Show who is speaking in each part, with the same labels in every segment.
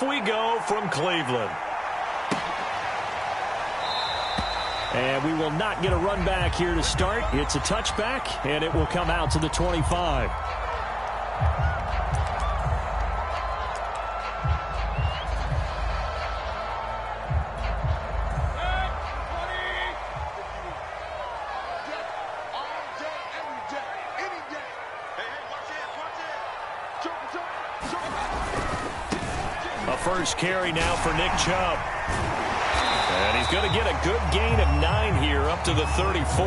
Speaker 1: We go from Cleveland. And we will not get a run back here to start. It's a touchback, and it will come out to the 25. A first carry now for Nick Chubb. And he's going to get a good gain of 9 here up to the 34.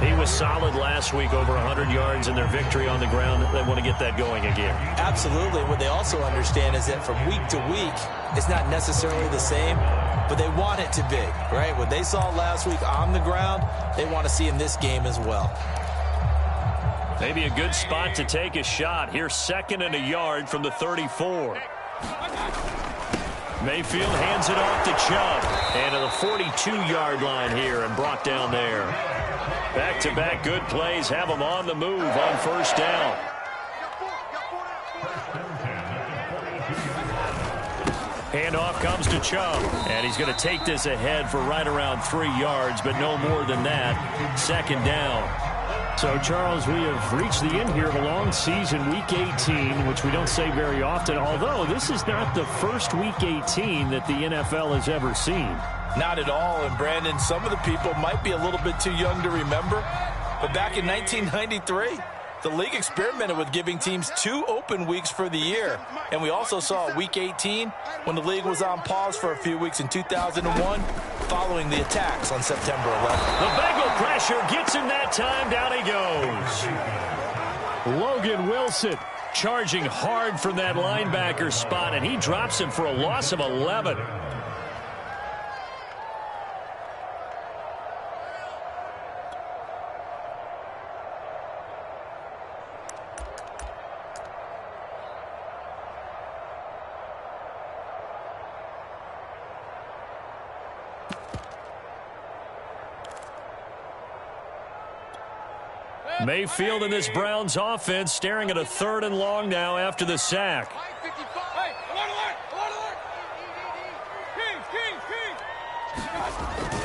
Speaker 1: He was solid last week, over 100 yards in their victory on the ground. They want to get that going again.
Speaker 2: Absolutely. What they also understand is that from week to week, it's not necessarily the same, but they want it to be, right? What they saw last week on the ground, they want to see in this game as well.
Speaker 1: Maybe a good spot to take a shot. Here's 2nd and a yard from the 34. Mayfield hands it off to Chubb. And to the 42-yard line here and brought down there. Back-to-back good plays have them on the move on first down. Handoff comes to Chubb. And he's going to take this ahead for right around 3 yards, but no more than that. 2nd down. So, Charles, we have reached the end here of a long season, Week 18, which we don't say very often, although this is not the first Week 18 that the NFL has ever seen.
Speaker 2: Not at all, and Brandon, some of the people might be a little bit too young to remember, but back in 1993, the league experimented with giving teams 2 open weeks for the year, and we also saw Week 18 when the league was on pause for a few weeks in 2001 following the attacks on September 11th.
Speaker 1: The Bengal pressure gets him that time. Down he goes. Logan Wilson charging hard from that linebacker spot, and he drops him for a loss of 11. Mayfield in this Browns offense staring at a 3rd and long now after the sack.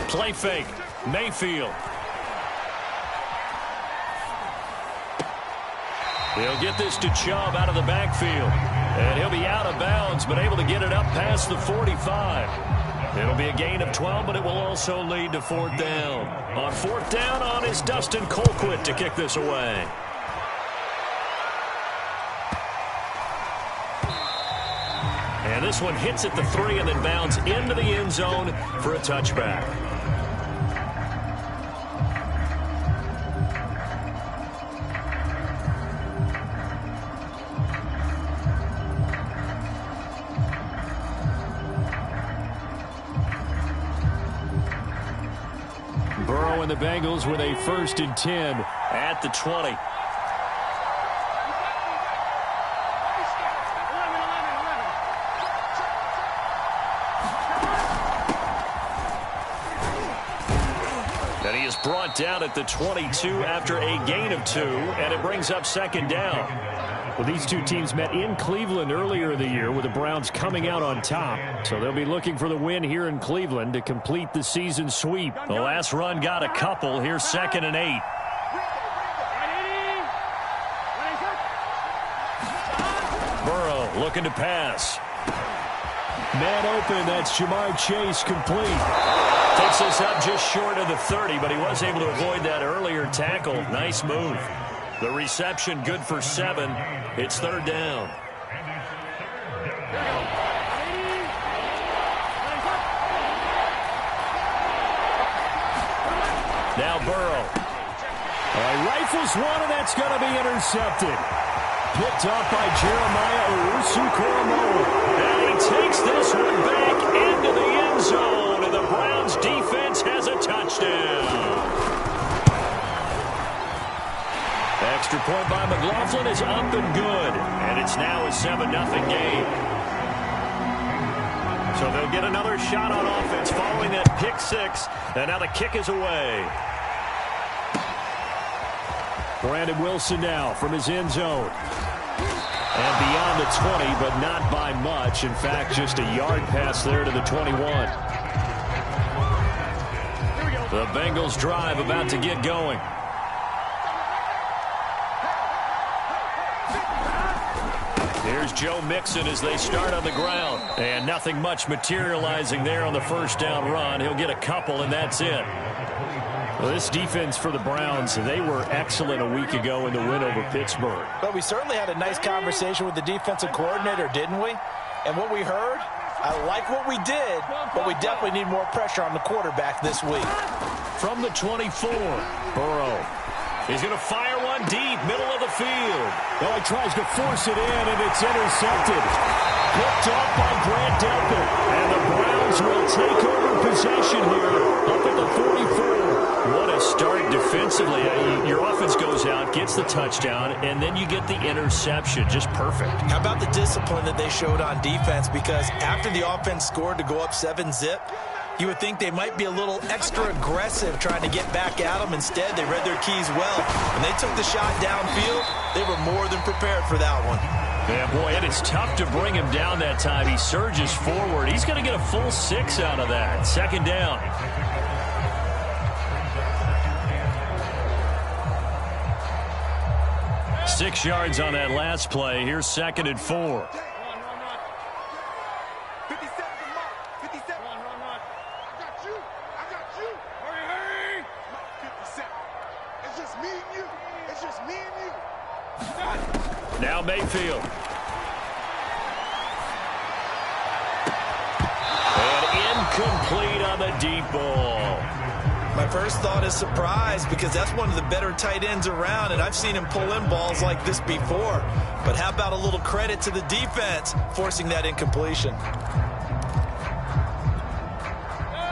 Speaker 1: Play fake. Mayfield. He'll get this to Chubb out of the backfield. And he'll be out of bounds, but able to get it up past the 45. It'll be a gain of 12, but it will also lead to 4th down. On 4th down on is Dustin Colquitt to kick this away. And this one hits at the 3 and then bounds into the end zone for a touchback. And the Bengals with a 1st and 10 at the 20. And he is brought down at the 22 after a gain of 2, and it brings up 2nd down. Well, these two teams met in Cleveland earlier in the year with the Browns coming out on top. So they'll be looking for the win here in Cleveland to complete the season sweep. The last run got a couple. Here's 2nd and 8. Burrow looking to pass. Man open, that's Jamar Chase complete. Takes this up just short of the 30, but he was able to avoid that earlier tackle. Nice move. The reception good for 7. It's 3rd down. Now Burrow. Rifles one, and that's going to be intercepted. Picked up by Jeremiah Owusu-Koramoah. And he takes this one back into the end zone, and the Browns defense has a touchdown. Extra point by McLaughlin is up and good, and it's now a 7-0 game. So they'll get another shot on offense following that pick 6, and now the kick is away. Brandon Wilson now from his end zone. And beyond the 20, but not by much. In fact, just a yard pass there to the 21. The Bengals drive about to get going. Here's Joe Mixon as they start on the ground. And nothing much materializing there on the first down run. He'll get a couple, and that's it. Well, this defense for the Browns, they were excellent a week ago in the win over Pittsburgh.
Speaker 2: But we certainly had a nice conversation with the defensive coordinator, didn't we? And what we heard, I like what we did, but we definitely need more pressure on the quarterback this week.
Speaker 1: From the 24, Burrow. He's going to fire one deep, middle of the field. Oh, he tries to force it in, and it's intercepted. Picked off by Grant Delpit. And the Browns will take over possession here up at the 44. What a start defensively. Your offense goes out, gets the touchdown, and then you get the interception. Just perfect.
Speaker 2: How about the discipline that they showed on defense? Because after the offense scored to go up 7-zip, you would think they might be a little extra aggressive trying to get back at them. Instead, they read their keys well. When they took the shot downfield, they were more than prepared for that one.
Speaker 1: Yeah, boy, it is tough to bring him down that time. He surges forward. He's going to get a full 6 out of that. Second down. Six yards on that last play. Here's second and 4. Now Mayfield. And incomplete on the deep ball.
Speaker 2: My first thought is surprise, because that's one of the better tight ends around, and I've seen him pull in balls like this before. But how about a little credit to the defense forcing that incompletion?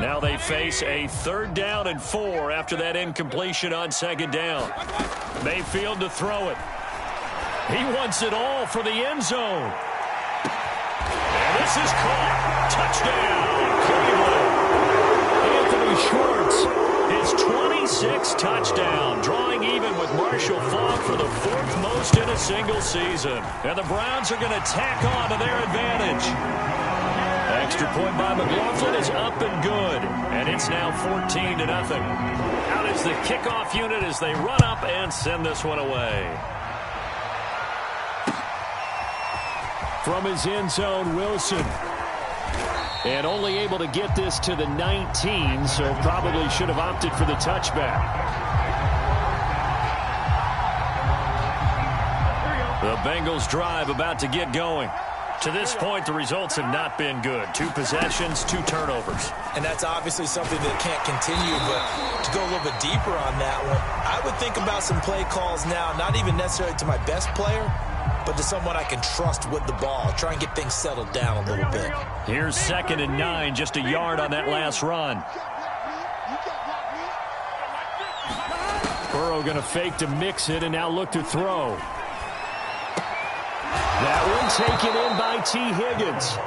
Speaker 1: Now they face a 3rd down and 4 after that incompletion on second down. Mayfield to throw it. He wants it all for the end zone. And this is caught. Touchdown, Cleveland. Anthony Schwartz, his 26th touchdown, drawing even with Marshall Faulk for the 4th most in a single season. And the Browns are going to tack on to their advantage. Extra point by McLaughlin is up and good. And it's now 14-0. Out is the kickoff unit as they run up and send this one away. From his end zone, Wilson. And only able to get this to the 19, so probably should have opted for the touchback. The Bengals drive about to get going. To this point, the results have not been good. 2 possessions, 2 turnovers.
Speaker 2: And that's obviously something that can't continue, but to go a little bit deeper on that one, I would think about some play calls now, not even necessarily to my best player, but to someone I can trust with the ball. Try and get things settled down a little bit.
Speaker 1: Here's 2nd and 9, just a yard on that last run. Burrow going to fake to mix it and now look to throw. That one taken in by T. Higgins.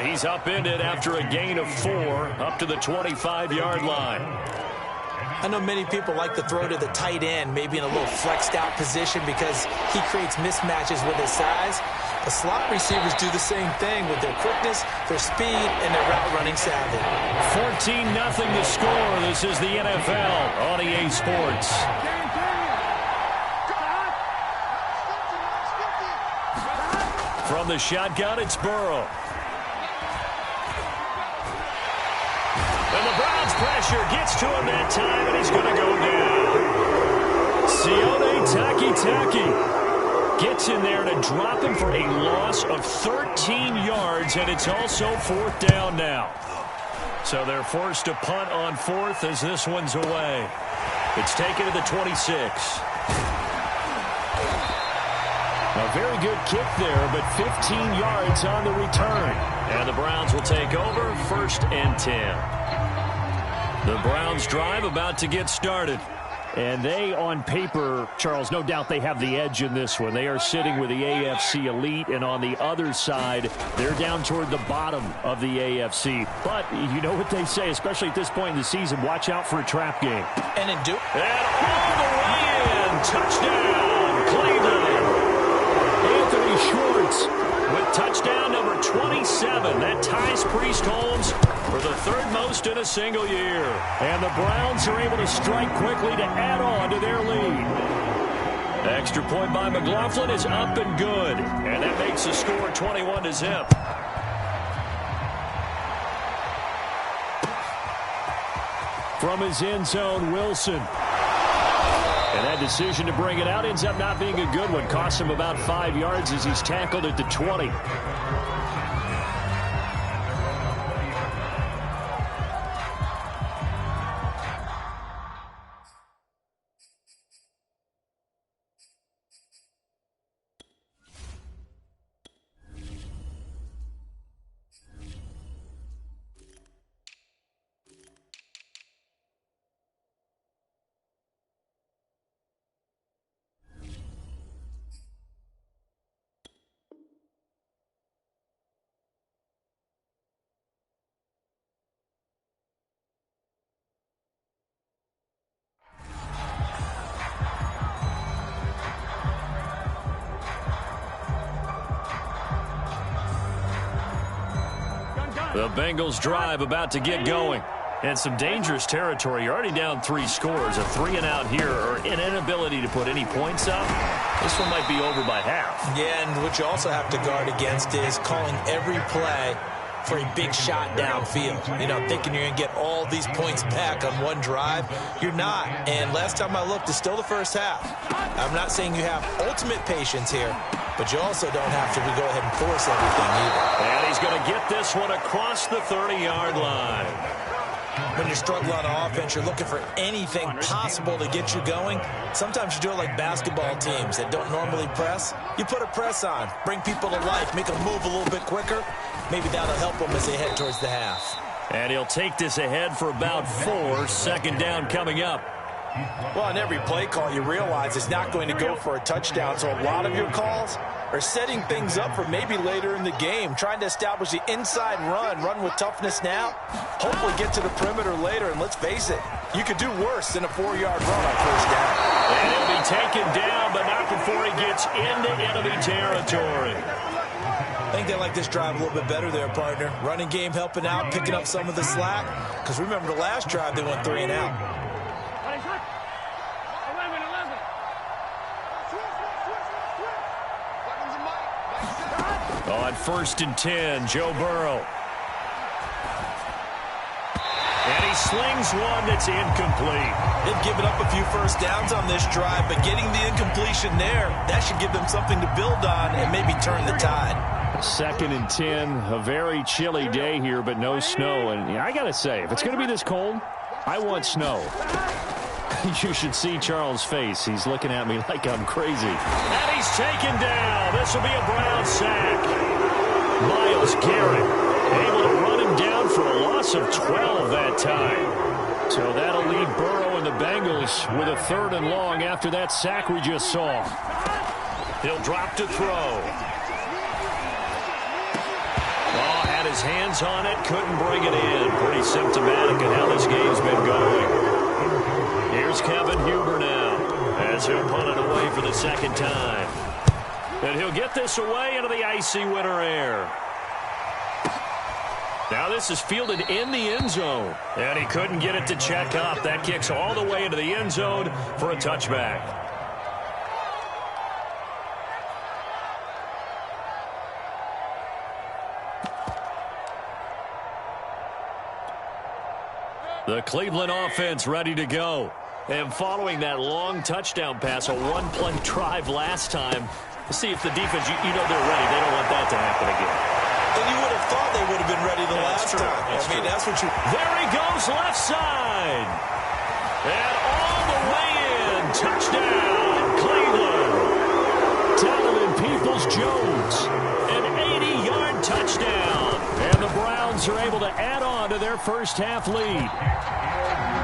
Speaker 1: He's upended after a gain of 4 up to the 25-yard line.
Speaker 2: I know many people like to throw to the tight end, maybe in a little flexed out position because he creates mismatches with his size. The slot receivers do the same thing with their quickness, their speed, and their route running savvy.
Speaker 1: 14-0 to score. This is the NFL on EA Sports. From the shotgun, it's Burrow. And the Browns pressure gets to him that time, and he's going to go down. Sione Takitaki gets in there to drop him for a loss of 13 yards, and it's also 4th down now. So they're forced to punt on 4th as this one's away. It's taken to the 26. A very good kick there, but 15 yards on the return. And the Browns will take over, 1st and 10. The Browns drive about to get started. And they, on paper, Charles, no doubt they have the edge in this one. They are sitting with the AFC elite, and on the other side, they're down toward the bottom of the AFC. But you know what they say, especially at this point in the season, watch out for a trap game.
Speaker 2: And all the
Speaker 1: way in, touchdown, Cleveland. Anthony Schwartz yards. With touchdown number 27, that ties Priest Holmes for the third most in a single year. And the Browns are able to strike quickly to add on to their lead. Extra point by McLaughlin is up and good. And that makes the score 21-0. From his end zone, Wilson. And that decision to bring it out ends up not being a good one. Costs him about 5 yards as he's tackled at the 20. The Bengals drive about to get going. And some dangerous territory. You're already down 3 scores. A 3-and-out here or an inability to put any points up. This one might be over by half.
Speaker 2: Yeah, and what you also have to guard against is calling every play for a big shot downfield. You know, thinking you're going to get all these points back on one drive. You're not. And last time I looked, it's still the first half. I'm not saying you have ultimate patience here, but you also don't have to go ahead and force everything either.
Speaker 1: And he's going to get this one across the 30-yard line.
Speaker 2: When you're struggling on offense, you're looking for anything possible to get you going. Sometimes you do it like basketball teams that don't normally press. You put a press on, bring people to life, make them move a little bit quicker. Maybe that'll help them as they head towards the half.
Speaker 1: And he'll take this ahead for about 4. Second down coming up.
Speaker 2: Well, on every play call, you realize it's not going to go for a touchdown. So a lot of your calls are setting things up for maybe later in the game, trying to establish the inside run with toughness now, hopefully get to the perimeter later. And let's face it, you could do worse than a 4-yard run on first down.
Speaker 1: And he'll be taken down, but not before he gets into enemy territory.
Speaker 2: I think they like this drive a little bit better there, partner. Running game helping out, picking up some of the slack. Because remember the last drive, they went 3-and-out.
Speaker 1: On 1st and 10, Joe Burrow. And he slings one that's incomplete.
Speaker 2: They've given up a few first downs on this drive, but getting the incompletion there, that should give them something to build on and maybe turn the tide.
Speaker 1: 2nd and 10, a very chilly day here, but no snow. And I got to say, if it's going to be this cold, I want snow. You should see Charles' face. He's looking at me like I'm crazy. And he's taken down. This will be a Brown sack. Myles Garrett able to run him down for a loss of 12 that time. So that'll leave Burrow and the Bengals with a 3rd and long after that sack we just saw. He'll drop to throw. Oh, had his hands on it, couldn't bring it in. Pretty symptomatic of how this game's been going. Here's Kevin Huber now as he'll punt it away for the 2nd time. And he'll get this away into the icy winter air. Now this is fielded in the end zone. And he couldn't get it to check up. That kicks all the way into the end zone for a touchback. The Cleveland offense ready to go. And following that long touchdown pass, a 1-play drive last time, we'll see if the defense, you know they're ready. They don't want that to happen again.
Speaker 2: And you would have thought they would have been ready the last time. That's what you...
Speaker 1: There he goes, left side. And all the way in. Touchdown, Cleveland. Donovan Peoples-Jones. An 80-yard touchdown. And the Browns are able to add on to their first half lead.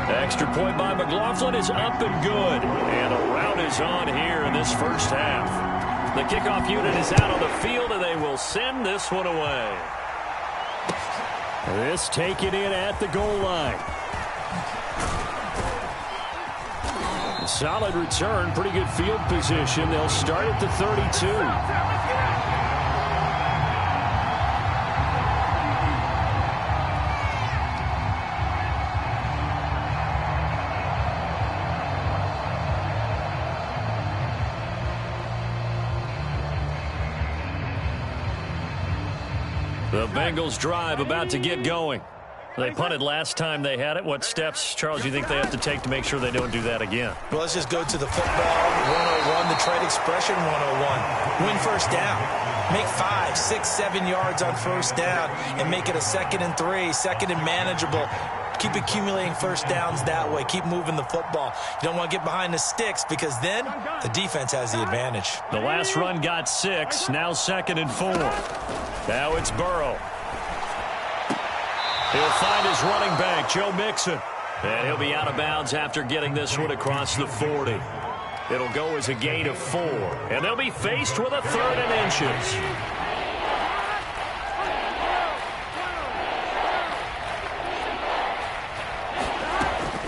Speaker 1: Extra point by McLaughlin is up and good. And a rout is on here in this first half. The kickoff unit is out on the field, and they will send this one away. This taken in at the goal line. Solid return, pretty good field position. They'll start at the 32. The Bengals drive about to get going. They punted last time they had it. What steps, Charles, you think they have to take to make sure they don't do that again?
Speaker 2: Well, let's just go to the football 101, the trade expression 101. Win first down. Make 5, 6, 7 yards on first down and make it a 2nd and 3, 2nd and manageable. Keep accumulating first downs that way. Keep moving the football. You don't want to get behind the sticks because then the defense has the advantage.
Speaker 1: The last run got 6, now 2nd and 4. Now it's Burrow. He'll find his running back, Joe Mixon. And he'll be out of bounds after getting this one across the 40. It'll go as a gain of 4. And they'll be faced with a 3rd and inches.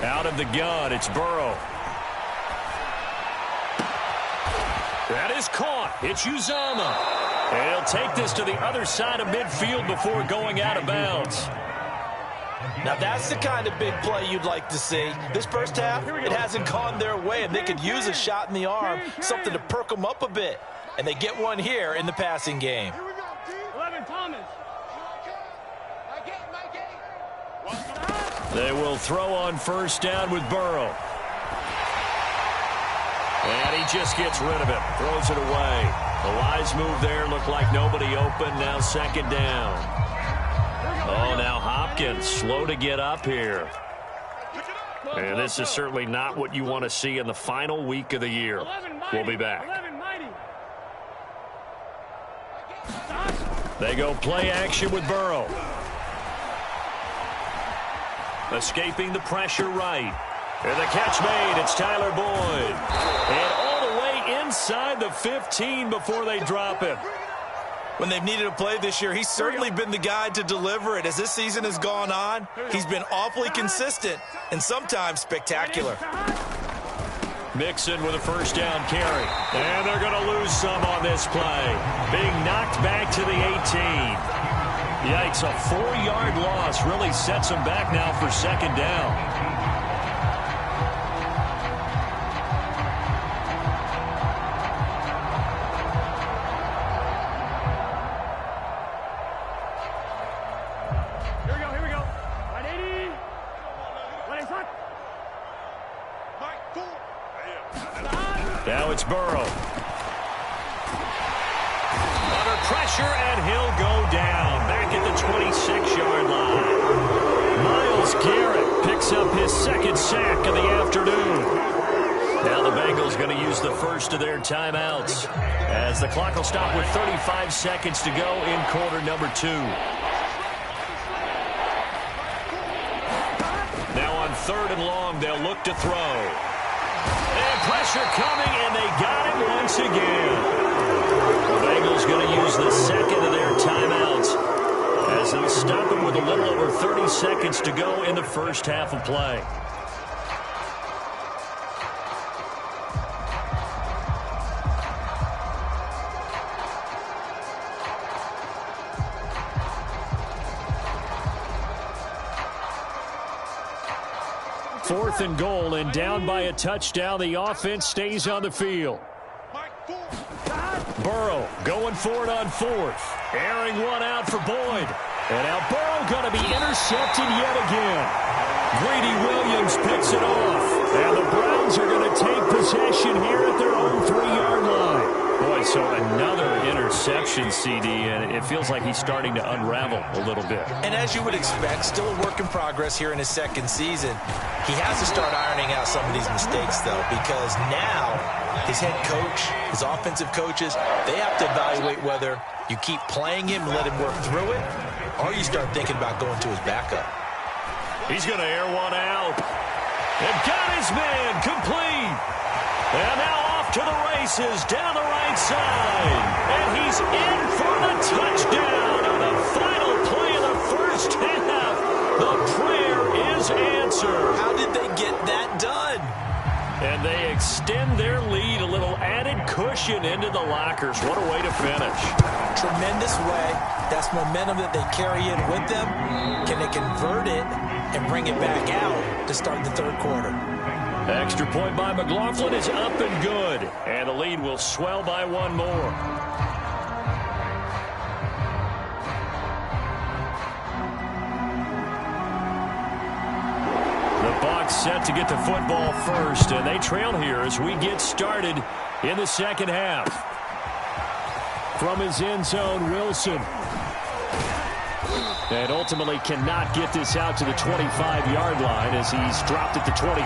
Speaker 1: Out of the gun, it's Burrow. That is caught. It's Uzama. And he'll take this to the other side of midfield before going out of bounds.
Speaker 2: Now, that's the kind of big play you'd like to see. This first half, it hasn't gone their way, and they could use a shot in the arm, something to perk them up a bit. And they get one here in the passing game.
Speaker 3: Here we go, T. 11, Thomas.
Speaker 1: They will throw on first down with Burrow. And he just gets rid of it, throws it away. The wise move there, looked like nobody open, now 2nd down. Oh, now Hopkins, slow to get up here. And this is certainly not what you want to see in the final week of the year. We'll be back. They go play action with Burrow. Escaping the pressure right. And the catch made. It's Tyler Boyd. And all the way inside the 15 before they drop him.
Speaker 2: When they've needed a play this year, he's certainly been the guy to deliver it. As this season has gone on, he's been awfully consistent and sometimes spectacular.
Speaker 1: Mixon with a first down carry. And they're going to lose some on this play. Being knocked back to the 18. Yikes, a 4-yard loss really sets him back now for 2nd down. Now it's Burrow. Under pressure, and he'll go down. Back at the 26-yard line. Myles Garrett picks up his 2nd sack of the afternoon. Now the Bengals going to use the first of their timeouts, as the clock will stop with 35 seconds to go in quarter number 2. Now on 3rd and long, they'll look to throw. And pressure coming, and they got him once again. The Bengals going to use the 2nd of their timeouts, as they'll stop him with a little over 30 seconds to go in the first half of play. Fourth and goal, and down by a touchdown. The offense stays on the field. Burrow going for it on 4th. Airing one out for Boyd. And now Burrow going to be intercepted yet again. Greedy Williams picks it off. And the Browns are going to take possession here at their own 3-yard line. Boy, so another interception, CD, and it feels like he's starting to unravel a little bit.
Speaker 2: And as you would expect, still a work in progress here in his 2nd season. He has to start ironing out some of these mistakes, though, because now his head coach, his offensive coaches, they have to evaluate whether you keep playing him and let him work through it, or you start thinking about going to his backup.
Speaker 1: He's going to air one out. And got his man complete. And now off to the races down the right side. And he's in for the touchdown on the final play of the first half. The prayer is answered.
Speaker 2: How did they get that done?
Speaker 1: And they extend their lead, a little added cushion into the lockers. What a way to finish.
Speaker 2: Tremendous way. That's momentum that they carry in with them. Can they convert it and bring it back out to start the 3rd quarter?
Speaker 1: Extra point by McLaughlin is up and good. And the lead will swell by one more. quarterback set to get the football first, and they trail here as we get started in the second half. From his end zone, Wilson. And ultimately cannot get this out to the 25-yard line as he's dropped at the 23.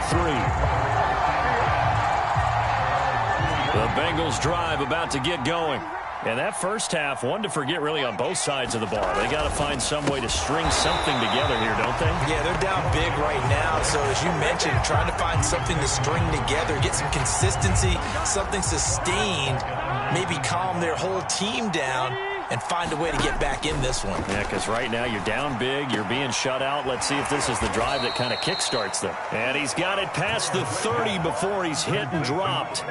Speaker 1: The Bengals drive about to get going. And that first half, one to forget really on both sides of the ball. They got to find some way to string something together here, don't they?
Speaker 2: Yeah, they're down big right now. So as you mentioned, trying to find something to string together, get some consistency, something sustained, maybe calm their whole team down and find a way to get back in this one.
Speaker 1: Yeah, because right now you're down big, you're being shut out. Let's see if this is the drive that kind of kickstarts them. And he's got it past the 30 before he's hit and dropped.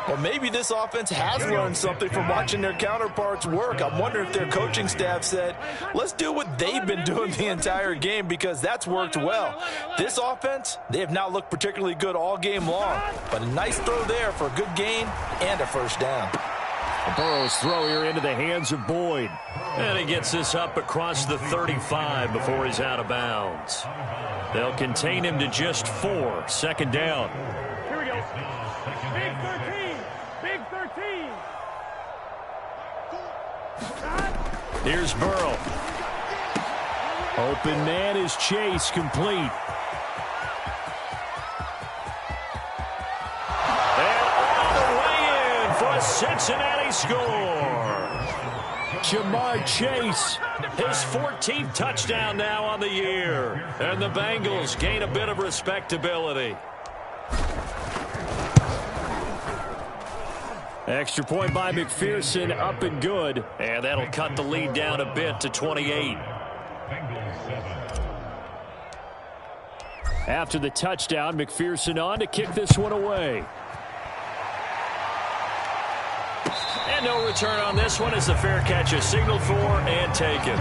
Speaker 2: Well, maybe this offense has learned something from watching their counterparts work. I'm wondering if their coaching staff said, let's do what they've been doing the entire game, because that's worked well. This offense, they have not looked particularly good all game long, but a nice throw there for a good gain and a first down.
Speaker 1: Burrow's throw here into the hands of Boyd. And he gets this up across the 35 before he's out of bounds. They'll contain him to just 4. Second down.
Speaker 3: Here we go. Big 13. Big 13.
Speaker 1: Here's Burrow. Open man is Chase, complete. And all the way in for a Cincinnati score. Jamar Chase, his 14th touchdown now on the year. And the Bengals gain a bit of respectability. Extra point by McPherson, up and good. And that'll cut the lead down a bit to 28. After the touchdown, McPherson on to kick this one away. And no return on this one as the fair catch is signaled for and taken.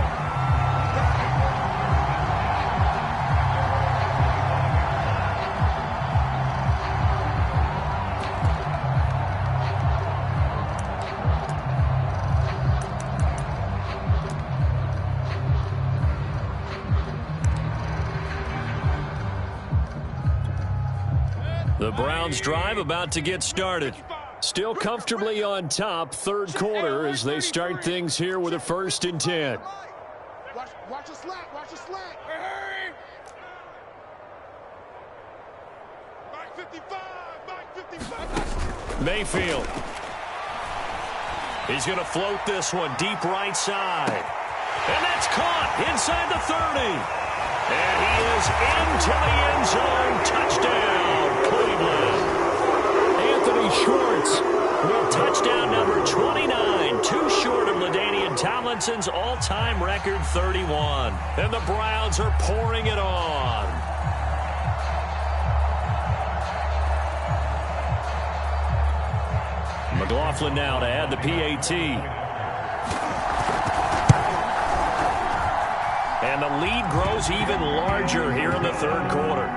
Speaker 1: The Browns drive about to get started. Still comfortably on top, third quarter as they start things here with a 1st and 10.
Speaker 4: Watch the slack, watch the slack. Hey! Back 55.
Speaker 1: Mayfield. He's going to float this one deep right side. And that's caught inside the 30. And he is into the end zone. Touchdown, Cleveland. Anthony Schwartz with touchdown number 29. Too short of LaDainian Tomlinson's all-time record 31. And the Browns are pouring it on. McLaughlin now to add the PAT. And the lead grows even larger here in the third quarter.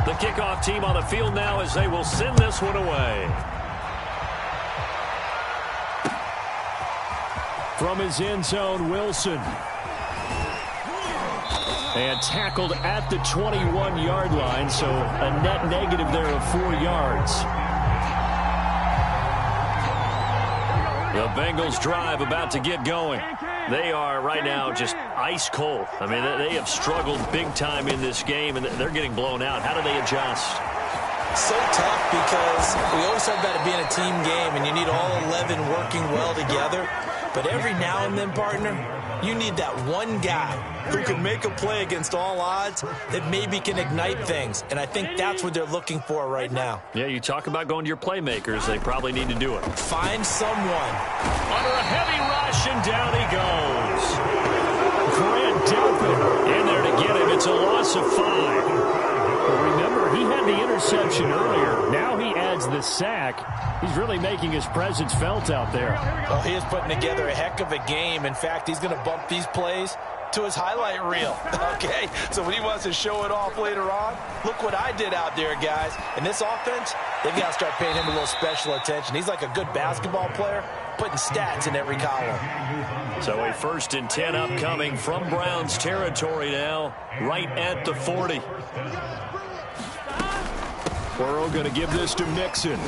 Speaker 1: The kickoff team on the field now as they will send this one away. From his end zone, Wilson. And tackled at the 21-yard line, so a net negative there of 4 yards. The Bengals drive about to get going. They are right now just ice cold. I mean, they have struggled big time in this game, and they're getting blown out. How do they adjust?
Speaker 2: So tough because we always talk about it being a team game, and you need all 11 working well together. But every now and then, partner, you need that one guy who can make a play against all odds that maybe can ignite things. And I think that's what they're looking for right now.
Speaker 1: Yeah, you talk about going to your playmakers. They probably need to do it.
Speaker 2: Find someone.
Speaker 1: Under a heavy rush, and down he goes. Grant Delpit in there to get him. It's a loss of 5. Remember, he had the interception earlier. Now he adds the sack. He's really making his presence felt out there.
Speaker 2: Well, he is putting together a heck of a game. In fact, he's going to bump these plays to his highlight reel, okay? So when he wants to show it off later on, look what I did out there, guys. And this offense, they've got to start paying him a little special attention. He's like a good basketball player, putting stats in every column.
Speaker 1: So a 1st and 10 upcoming from Browns territory now, right at the 40.
Speaker 5: Burrow going to give this to Mixon.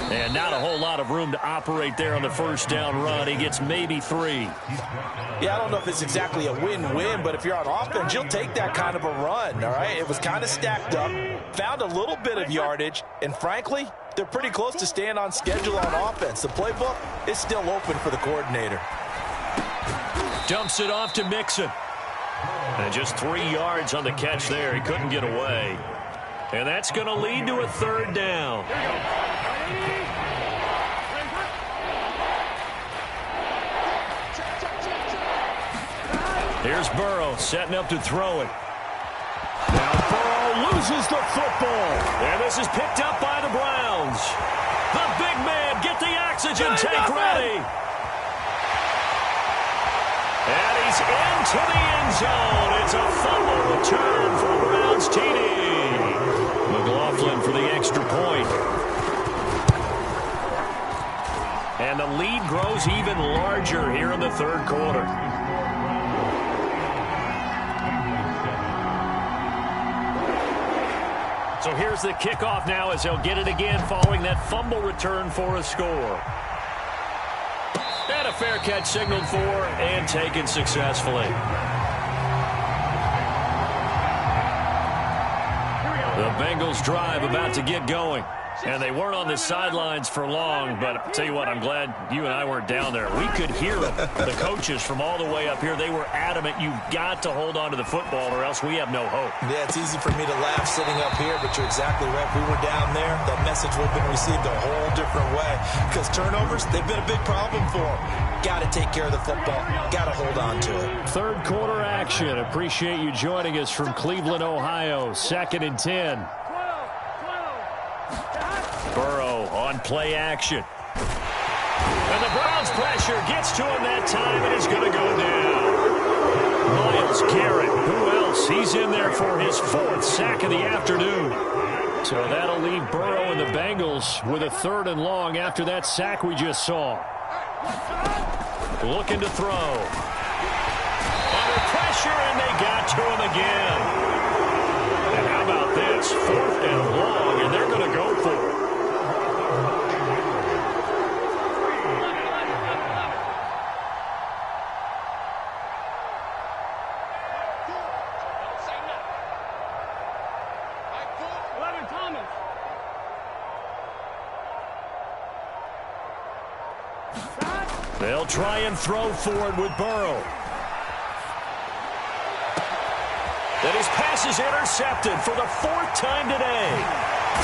Speaker 1: And not a whole lot of room to operate there on the 1st down run. He gets maybe 3.
Speaker 2: Yeah, I don't know if it's exactly a win-win, but if you're on offense, you'll take that kind of a run, all right? It was kind of stacked up, found a little bit of yardage, and frankly, they're pretty close to staying on schedule on offense. The playbook is still open for the coordinator.
Speaker 1: Dumps it off to Mixon. And just 3 yards on the catch there. He couldn't get away. And that's going to lead to a 3rd down. Here's Burrow setting up to throw it.
Speaker 5: Now Burrow loses the football.
Speaker 1: And this is picked up by the Browns. The big man, get the oxygen tank ready. And he's into the end zone. It's a fumble return for the Browns TD. McLaughlin for the extra point. And the lead grows even larger here in the 3rd quarter. So here's the kickoff now as they'll get it again following that fumble return for a score. And a fair catch signaled for and taken successfully. The Bengals drive about to get going. And they weren't on the sidelines for long, but I'll tell you what, I'm glad you and I weren't down there. We could hear them, the coaches from all the way up here. They were adamant, you've got to hold on to the football or else we have no hope.
Speaker 2: Yeah, it's easy for me to laugh sitting up here, but you're exactly right. If we were down there, that message would have been received a whole different way. Because turnovers, they've been a big problem for them. Got to take care of the football. Got to hold on to it.
Speaker 1: 3rd quarter action. Appreciate you joining us from Cleveland, Ohio. 2nd and 10. Burrow on play action. And the Browns pressure gets to him that time and is going to go down. Myles Garrett, who else? He's in there for his 4th sack of the afternoon. So that'll leave Burrow and the Bengals with a 3rd and long after that sack we just saw. Looking to throw. Under pressure, and they got to him again. And how about this? 4th and long, and they're going to go for it. They'll try and throw for it with Burrow. That his pass is intercepted for the 4th time today.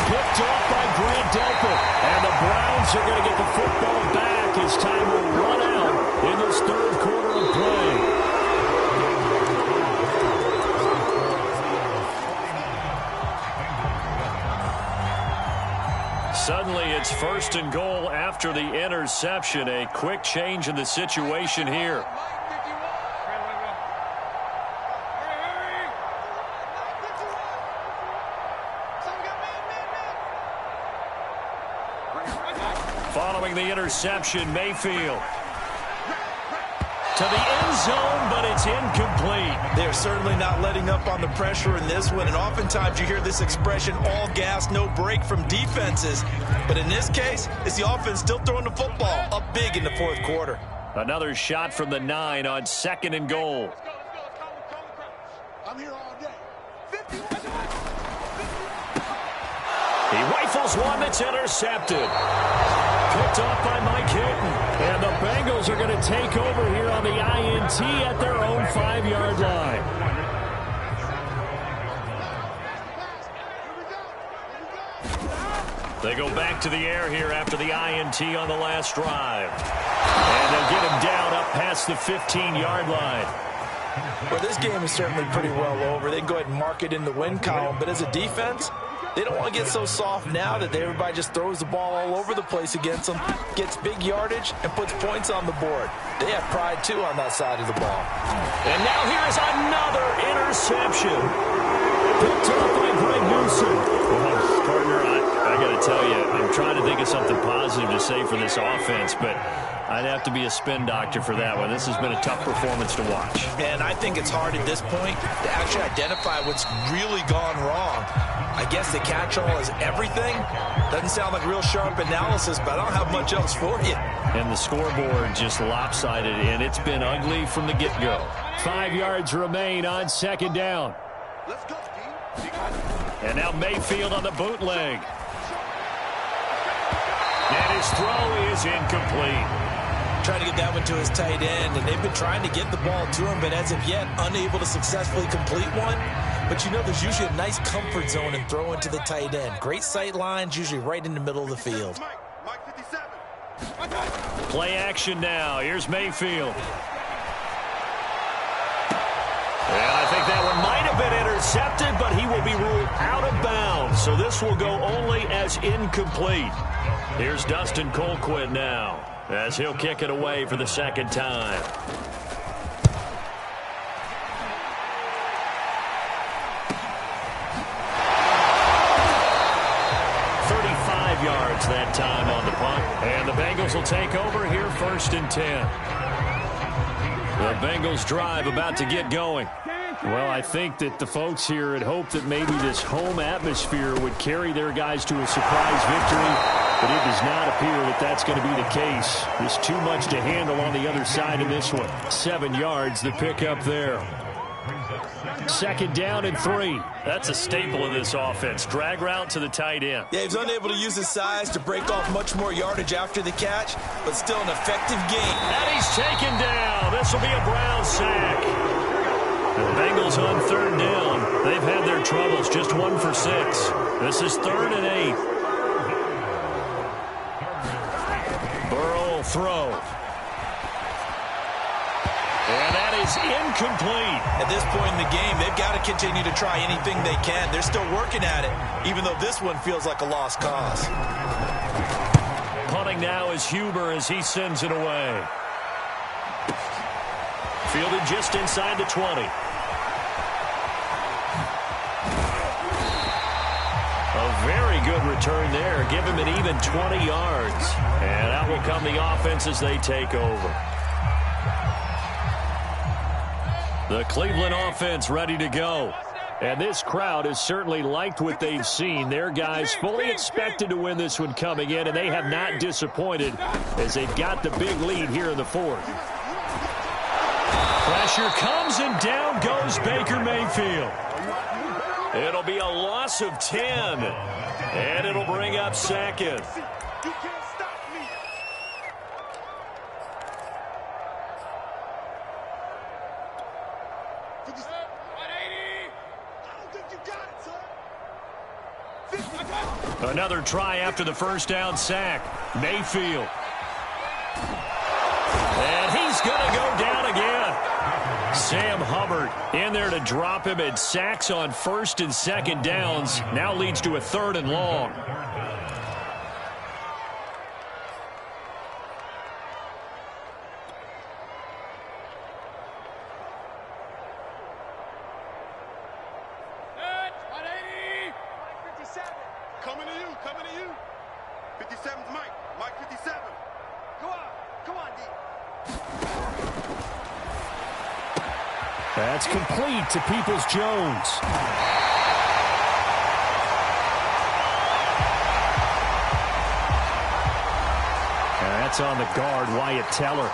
Speaker 1: Picked off by Grant Delpit. And the Browns are going to get the football back as time will run out in this 3rd quarter of play. Suddenly, it's 1st and goal after the interception. A quick change in the situation here. Following the interception, Mayfield. To the end zone, but it's incomplete.
Speaker 2: They're certainly not letting up on the pressure in this one, and oftentimes you hear this expression, all gas, no break from defenses. But in this case, it's the offense still throwing the football up big in the 4th quarter.
Speaker 1: Another shot from the 9 on 2nd and goal.
Speaker 4: I'm here all day.
Speaker 1: He rifles one that's intercepted. Picked off by Mike Hinton. And the Bengals are going to take over here on the INT at their own 5-yard line. They go back to the air here after the INT on the last drive. And they'll get him down up past the 15-yard line.
Speaker 2: Well, this game is certainly pretty well over. They can go ahead and mark it in the win column. But as a defense, They don't want to get so soft now that everybody just throws the ball all over the place against them, gets big yardage, and puts points on the board. They have pride, too, on that side of the ball.
Speaker 1: And now here is another interception. Picked up by Greg Newsom. Well, partner, I got to tell you, I'm trying to think of something positive to say for this offense, but I'd have to be a spin doctor for that one. This has been a tough performance to watch.
Speaker 2: And I think it's hard at this point to actually identify what's really gone wrong. I guess the catch-all is everything. Doesn't sound like real sharp analysis, but I don't have much else for you.
Speaker 1: And the scoreboard just lopsided, and it's been ugly from the get-go. 5 yards remain on second down.
Speaker 4: Let's go, Steve.
Speaker 1: And now Mayfield on the bootleg. And his throw is incomplete.
Speaker 2: Trying to get that one to his tight end, and they've been trying to get the ball to him, but as of yet, unable to successfully complete one. But you know, there's usually a nice comfort zone in throwing to the tight end. Great sight lines, usually right in the middle of the field.
Speaker 4: Mike 57.
Speaker 1: Play action now. Here's Mayfield. And I think that one might have been intercepted, but he will be ruled out of bounds. So this will go only as incomplete. Here's Dustin Colquitt now, as he'll kick it away for the second time. 35 yards that time on the punt. And the Bengals will take over here, 1st and 10. The Bengals drive about to get going. Well, I think that the folks here had hoped that maybe this home atmosphere would carry their guys to a surprise victory, but it does not appear that that's going to be the case. There's too much to handle on the other side of this one. 7 yards, the pickup there. 2nd down and 3. That's a staple of this offense. Drag route to the tight end.
Speaker 2: Yeah, he's unable to use his size to break off much more yardage after the catch, but still an effective gain.
Speaker 1: And he's taken down. This will be a Brown sack. The Bengals on 3rd down. They've had their troubles. Just 1 for 6. This is 3rd and 8. Burrow will throw. And that is incomplete.
Speaker 2: At this point in the game, they've got to continue to try anything they can. They're still working at it, even though this one feels like a lost cause.
Speaker 1: Punting now is Huber as he sends it away. Fielded just inside the 20. A very good return there. Give him an even 20 yards. And out will come the offense as they take over. The Cleveland offense ready to go. And this crowd has certainly liked what they've seen. Their guys fully expected to win this one coming in, and they have not disappointed as they've got the big lead here in the 4th. Pressure comes, and down goes Baker Mayfield. It'll be a loss of 10, and it'll bring up 2nd.
Speaker 4: You can't stop me.
Speaker 1: Another try after the 1st down sack. Mayfield. And he's going to go down again. Sam Hubbard in there to drop him, and sacks on 1st and 2nd downs. Now leads to a 3rd and long.
Speaker 4: Coming to you, coming to you. 57's Mike. Mike 57. Go on, D.
Speaker 1: That's complete to Peoples-Jones. And that's on the guard, Wyatt Teller.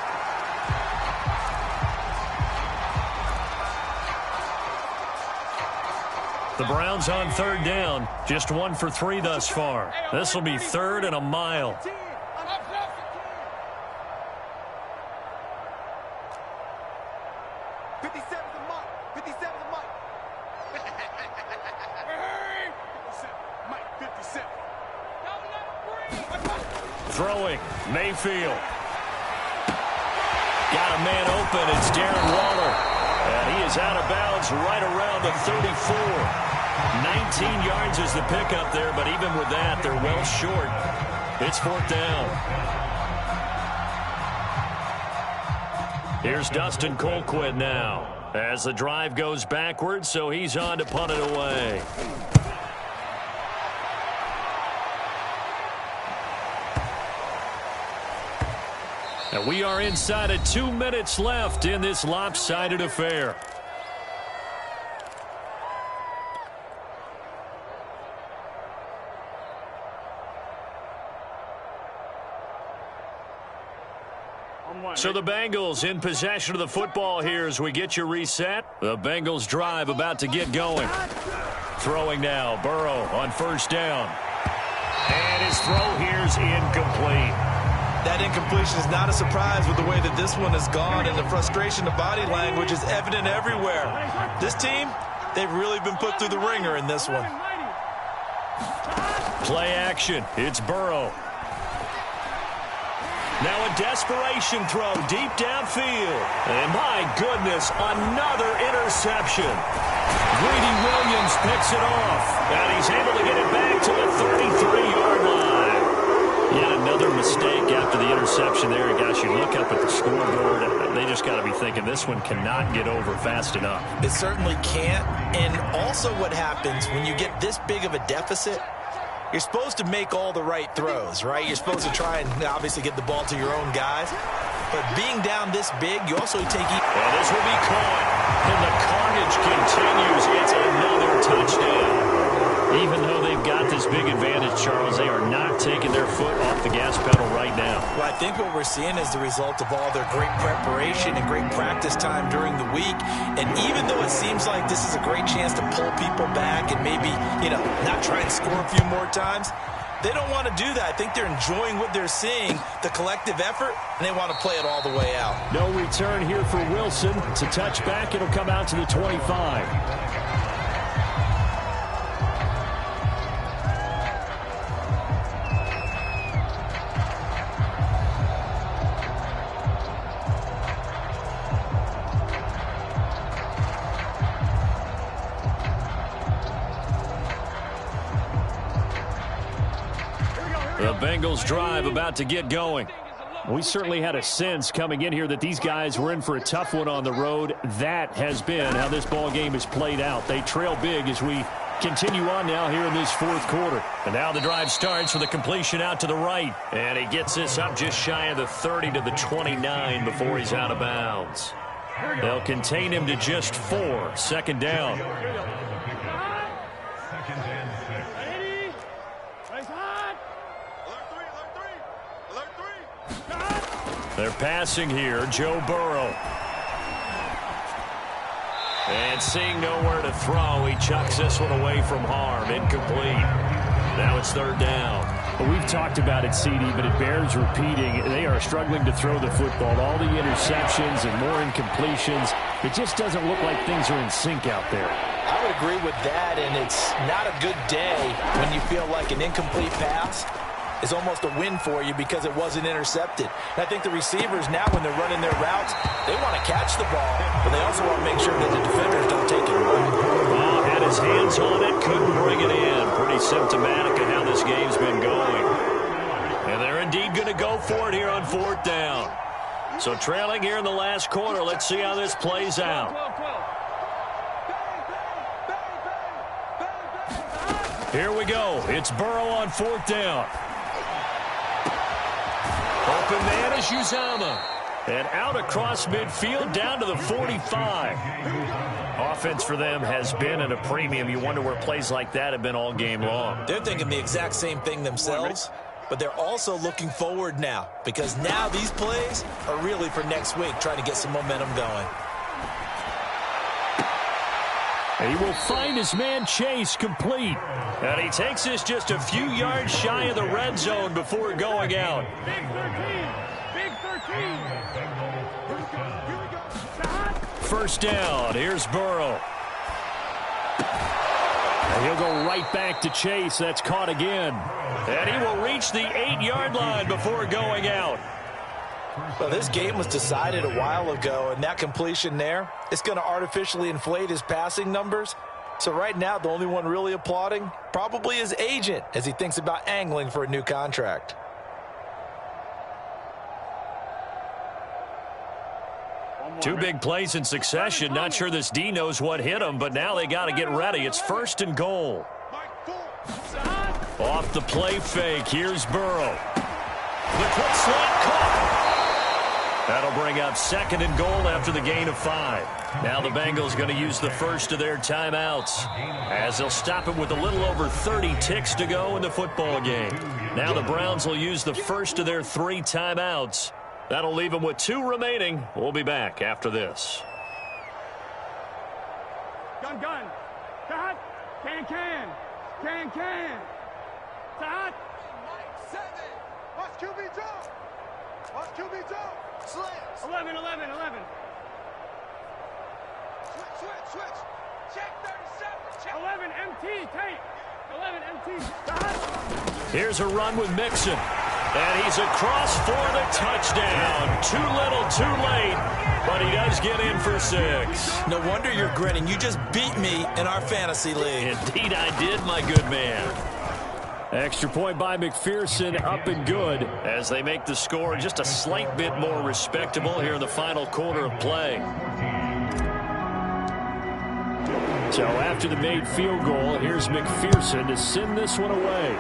Speaker 1: The Browns on 3rd down. Just 1 for 3 thus far. This will be 3rd and a mile.
Speaker 4: 57's a Mike. 57's a Mike. Mike 57.
Speaker 1: Throwing, Mayfield. Got a man open. It's Darren Waller. And he is out of bounds right around the 34. 19 yards is the pickup there, but even with that, they're well short. It's 4th down. Here's Dustin Colquitt now as the drive goes backwards, so he's on to punt it away. And we are inside of 2 minutes left in this lopsided affair. So the Bengals in possession of the football here as we get you reset. The Bengals drive about to get going. Throwing now, Burrow on 1st down. And his throw here's incomplete.
Speaker 2: That incompletion is not a surprise with the way that this one has gone, and the frustration of body language is evident everywhere. This team, they've really been put through the ringer in this one.
Speaker 1: Play action. It's Burrow. Now a desperation throw deep downfield. And my goodness, another interception. Greedy Williams picks it off. And he's able to get it back to the 33-yard line. Yet another mistake after the interception there. Gosh, you look up at the scoreboard, they just got to be thinking this one cannot get over fast enough.
Speaker 2: It certainly can't. And also what happens when you get this big of a deficit, you're supposed to make all the right throws, right? You're supposed to try and obviously get the ball to your own guys. But being down this big, you also take...
Speaker 1: And this will be caught. And the carnage continues. It's another touchdown. Even though they've got this big advantage, Charles, they are not taking their foot off the gas pedal right now.
Speaker 2: Well, I think what we're seeing is the result of all their great preparation and great practice time during the week. And even though it seems like this is a great chance to pull people back and maybe, not try and score a few more times, they don't want to do that. I think they're enjoying what they're seeing, the collective effort, and they want to play it all the way out.
Speaker 1: No return here for Wilson. It's a touchback. It'll come out to the 25. The Bengals drive about to get going. We certainly had a sense coming in here that these guys were in for a tough one on the road. That has been how this ball game has played out. They trail big as we continue on now here in this 4th quarter. And now the drive starts with a completion out to the right. And he gets this up just shy of the 30 to the 29 before he's out of bounds. They'll contain him to just 4. 2nd down. They're passing here, Joe Burrow. And seeing nowhere to throw, he chucks this one away from harm. Incomplete. Now it's 3rd down. Well, we've talked about it, CD, but it bears repeating. They are struggling to throw the football. All the interceptions and more incompletions. It just doesn't look like things are in sync out there.
Speaker 2: I would agree with that, and it's not a good day when you feel like an incomplete pass is almost a win for you because it wasn't intercepted. And I think the receivers now, when they're running their routes, they want to catch the ball, but they also want to make sure that the defenders don't take it away.
Speaker 1: Oh, had his hands on it, couldn't bring it in. Pretty symptomatic of how this game's been going. And they're indeed going to go for it here on 4th down. So trailing here in the last quarter, let's see how this plays out. Here we go. It's Burrow on 4th down. Open man is Uzama. And out across midfield down to the 45. Offense for them has been at a premium. You wonder where plays like that have been all game long.
Speaker 2: They're thinking the exact same thing themselves, but they're also looking forward now because now these plays are really for next week, trying to get some momentum going.
Speaker 1: He will find his man Chase complete. And he takes this just a few yards shy of the red zone before going out.
Speaker 3: Big 13. Big 13.
Speaker 1: 1st down. Here's Burrow. And he'll go right back to Chase. That's caught again. And he will reach the 8-yard line before going out.
Speaker 2: Well, this game was decided a while ago, and that completion there, it's going to artificially inflate his passing numbers. So right now, the only one really applauding probably his agent as he thinks about angling for a new contract.
Speaker 1: Two big plays in succession. Not sure this D knows what hit him, but now they got to get ready. It's 1st and goal. Off the play fake. Here's Burrow. The quick slant caught. That'll bring up 2nd and goal after the gain of 5. Now the Bengals going to use the first of their timeouts as they'll stop it with a little over 30 ticks to go in the football game. Now the Browns will use the first of their 3 timeouts. That'll leave them with 2 remaining. We'll be back after this.
Speaker 3: Gun. Start. Can. Start.
Speaker 4: Watch QB jump. Watch QB jump. Slants.
Speaker 3: 11.
Speaker 4: Switch. Check 37. Check.
Speaker 3: 11 MT. Tape. 11 MT. Start.
Speaker 1: Here's a run with Mixon. And he's across for the touchdown. Too little, too late. But he does get in for 6.
Speaker 2: No wonder you're grinning. You just beat me in our fantasy league.
Speaker 1: Indeed I did, my good man. Extra point by McPherson, up and good as they make the score just a slight bit more respectable here in the final quarter of play. So after the made field goal, here's McPherson to send this one away.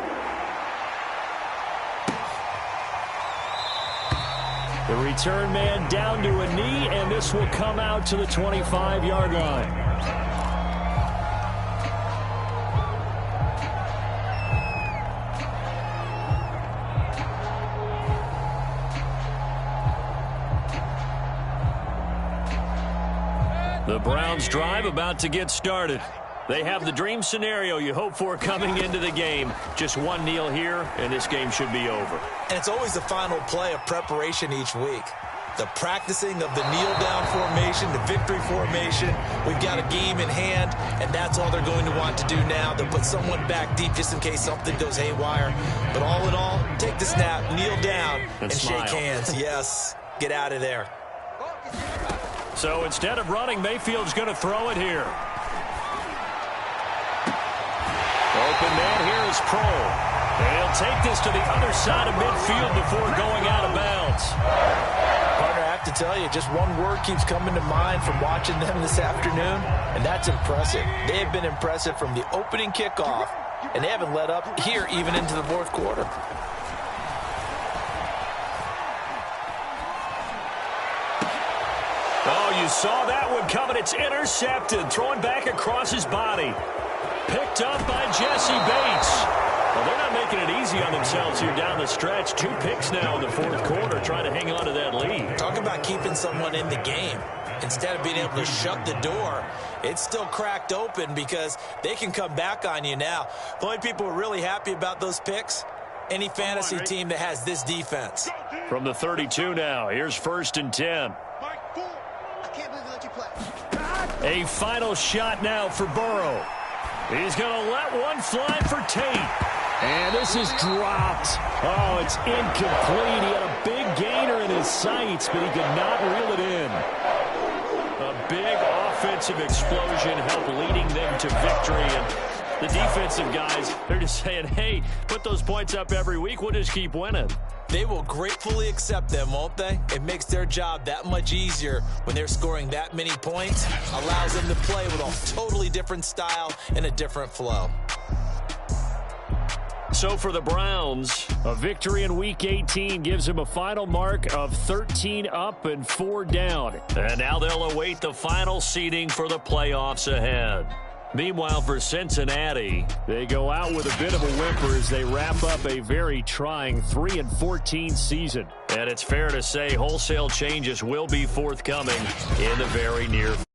Speaker 1: The return man down to a knee, and this will come out to the 25-yard line. The Browns drive about to get started. They have the dream scenario you hope for coming into the game. Just one kneel here, and this game should be over.
Speaker 2: And it's always the final play of preparation each week. The practicing of the kneel-down formation, the victory formation. We've got a game in hand, and that's all they're going to want to do now. They'll put someone back deep just in case something goes haywire. But all in all, take the snap, kneel down, and shake hands. Yes, get out of there.
Speaker 1: So instead of running, Mayfield's going to throw it here. Open man here is Pro. And he'll take this to the other side of midfield before going out of bounds.
Speaker 2: Partner, I have to tell you, just one word keeps coming to mind from watching them this afternoon, and that's impressive. They have been impressive from the opening kickoff, and they haven't let up here even into the 4th quarter.
Speaker 1: Oh, you saw that one coming. It's intercepted. Throwing back across his body. Picked up by Jesse Bates. Well, they're not making it easy on themselves here down the stretch. 2 picks now in the 4th quarter, trying to hang on to that lead.
Speaker 2: Talk about keeping someone in the game. Instead of being able to shut the door, it's still cracked open because they can come back on you now. The only people who are really happy about those picks, any fantasy team that has this defense.
Speaker 1: From the 32 now, here's 1st and 10.
Speaker 4: I can't believe they let you play.
Speaker 1: A final shot now for Burrow. He's going to let one fly for Tate. And this is dropped. Oh, it's incomplete. He had a big gainer in his sights, but he could not reel it in. A big offensive explosion helped leading them to victory. And the defensive guys, they're just saying, hey, put those points up every week. We'll just keep winning.
Speaker 2: They will gratefully accept them, won't they? It makes their job that much easier when they're scoring that many points. Allows them to play with a totally different style and a different flow.
Speaker 1: So for the Browns, a victory in Week 18 gives them a final mark of 13 up and 4 down. And now they'll await the final seeding for the playoffs ahead. Meanwhile, for Cincinnati, they go out with a bit of a whimper as they wrap up a very trying 3-14 season. And it's fair to say wholesale changes will be forthcoming in the very near future.